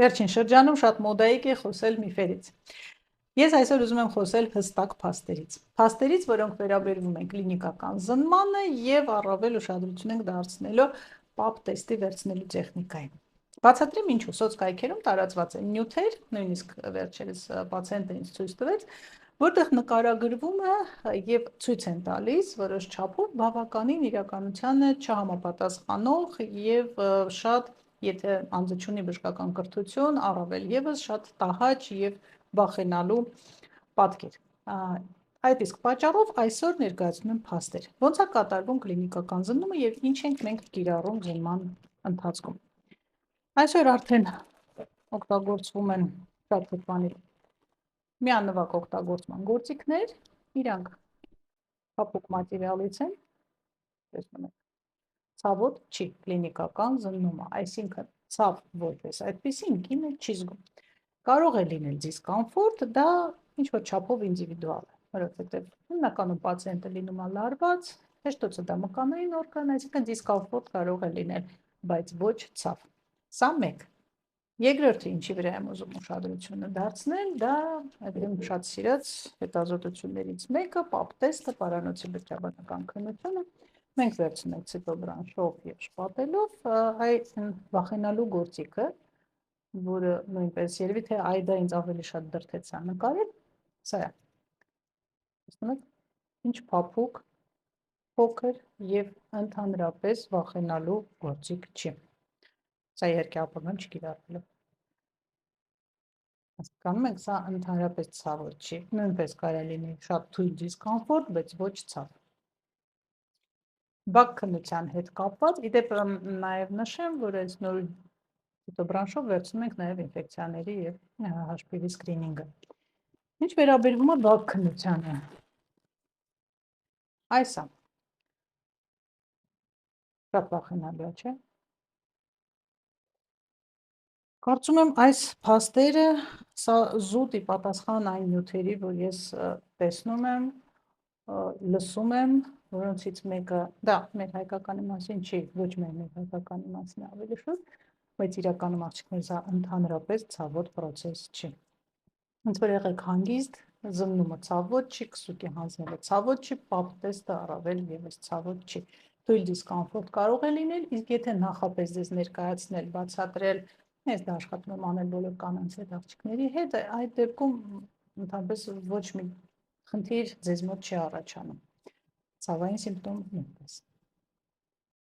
Վերջին շրջանում շատ մոդայիկ է խոսել միֆերից։ Ես այսօր ուզում եմ խոսել հստակ փաստերից։ Փաստերից, որոնք վերաբերվում են կլինիկական զննմանը եւ առավել ուշադրություն ենք դարձնելու պապ տեստի վերցնելու տեխնիկային։ Բացատրեմ ինչու սոցկայքերում տարածված են նյութեր, նույնիսկ վերջերս պացիենտը ինձ ցույց տվեց, որտեղ նկարագրվում է եւ ցույց են տալիս որոշ չափով բավականին իրականությանը չհամապատասխանող եւ շատ եթե անձը ունի բժշկական կրթություն, առավել եւս շատ տհաճ եւ վախենալու պատկեր։ Այդ իսկ պատճառով այսօր ներկայացնում եմ փաստեր։ Ոնց է կատարվում կլինիկական զննումը եւ ինչ ենք մենք կիրառում զննման ընթացքում։ Այսօր արդեն օգտագործվում են շատ բանի միանվագ օգտագործման գործիքներ, իրանք փափուկ մատերիալից են, տեսնում եք, ցավոտ չի կլինիկական զննումը, այսինքն ցավ որպես այդպեսին կինը չի զգում։ Կարող է լինել դիսկոմֆորտ, դա ինչ-որ չափով ինդիվիդուալ է, որովհետև հիմնականում պացիենտը լինում է լարված, հեշտոցը դա մկանային օրգան, այսինքն դիսկոմֆորտ կարող է լինել, բայց ոչ ցավ։ Սա մեկ։ Երկրորդը, ինչի վրա եմ ուզում ուշադրությունը դարձնել, դա այդքան շատ սիրած հետազոտություններից մեկը, պապ տեստը, պարանոցի բջջաբանական քննությունը։ Մենք վերցնում ենք ցիտոբրանշով եւ շպատելով այդ վախենալու գործիքը, որը նույնպես երևի թե այդա ինձ ավելի շատ դրթեցա նկարել, սա է։ Տեսնում եք, ինչ փափուկ, փոքր եւ ընդհանրապես վախենալու գործիք չի։ Սա իհարկե ապագան չկիրառվելու։ Հասկանում եք, սա ընդհանրապես ցավոտ չի։ Նույնպես կարող լինի շատ թույլ դիսկոմֆորտ, բայց ոչ ցավ։ Բակ քննության հետ կապված, իդեպ նաև նշեմ, որ այս նոր ցիտոբրանշով վերցնում ենք նաև ինֆեկցիաների եւ HPV սկրինինգը։ Ինչ վերաբերվում է բակ քննությանը, այս է։ Շատ վախենալի է, չէ՞։ Կարծում եմ այս փաստերը սա զուտ ի պատասխան այն նյութերի, որ ես տեսնում եմ, լսում եմ, որոնցից մեկը, դա մեր հայկականի մասին չի, ոչ մեր հայկականի մասին ավելի շուտ, բայց իրականում աղջիկներ սա ընդհանրապես ցավոտ process չի։ Ոնց որ եղեք հանգիստ, զննումը ցավոտ չի, քսուկի հանձնելը ցավոտ չի, պապ տեստը առավել եւս ցավոտ չի։ Թույլ դիսկոմֆորտ կարող է լինել, իսկ եթե նախապես ձեզ ներկայացնել, բացատրել, ես դա աշխատում եմ անել բոլոր կանանց հետ, աղջիկների հետ, այդ դեպքում ընդհանրապես ոչ մի խնդիր ձեզ մոտ չի առաջանում։ Ցավային սիմպտոմ նույնպես։